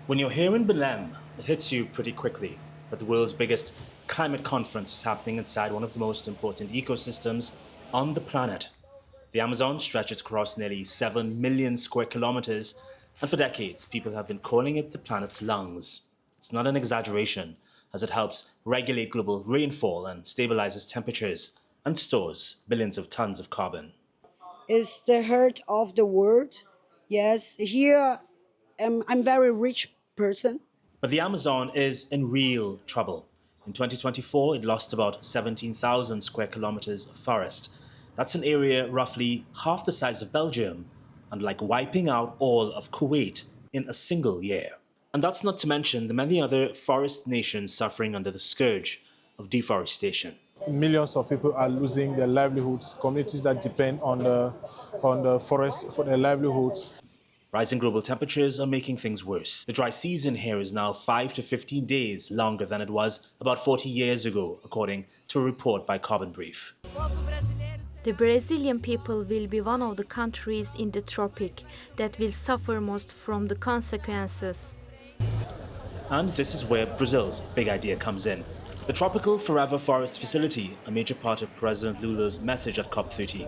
When you're here in Belém, it hits you pretty quickly that the world's biggest climate conference is happening inside one of the most important ecosystems on the planet. The Amazon stretches across nearly 7 million square kilometers, and for decades, people have been calling it the planet's lungs. It's not an exaggeration, as it helps regulate global rainfall and stabilizes temperatures and stores billions of tons of carbon. It's the heart of the world. Yes, here I'm very rich person. But the Amazon is in real trouble. In 2024, it lost about 17,000 square kilometers of forest. That's an area roughly half the size of Belgium, and like wiping out all of Kuwait in a single year. And that's not to mention the many other forest nations suffering under the scourge of deforestation. Millions of people are losing their livelihoods, communities that depend on the forest for their livelihoods. Rising global temperatures are making things worse. The dry season here is now 5 to 15 days longer than it was about 40 years ago, according to a report by Carbon Brief. The Brazilian people will be one of the countries in the tropic that will suffer most from the consequences. And this is where Brazil's big idea comes in. The Tropical Forever Forest Facility, a major part of President Lula's message at COP30.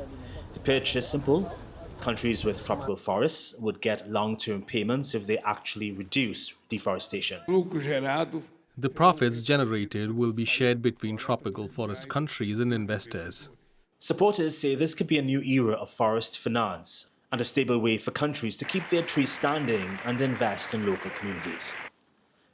The pitch is simple. Countries with tropical forests would get long-term payments if they actually reduce deforestation. The profits generated will be shared between tropical forest countries and investors. Supporters say this could be a new era of forest finance and a stable way for countries to keep their trees standing and invest in local communities.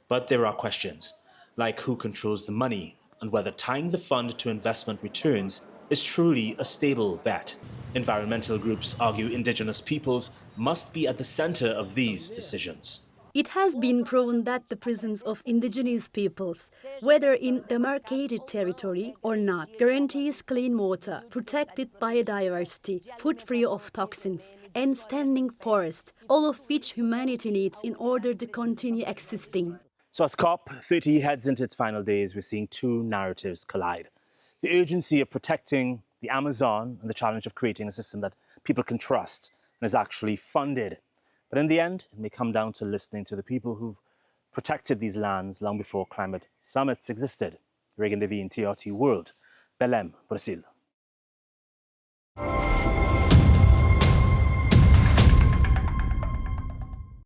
But there are questions, like who controls the money and whether tying the fund to investment returns is truly a stable bet. Environmental groups argue indigenous peoples must be at the center of these decisions. It has been proven that the presence of indigenous peoples, whether in demarcated territory or not, guarantees clean water, protected biodiversity, food free of toxins, and standing forest, all of which humanity needs in order to continue existing. So as COP30 heads into its final days, we're seeing two narratives collide. The urgency of protecting the Amazon and the challenge of creating a system that people can trust and is actually funded. But in the end, it may come down to listening to the people who've protected these lands long before climate summits existed. Regan Levine, TRT World, Belém, Brazil.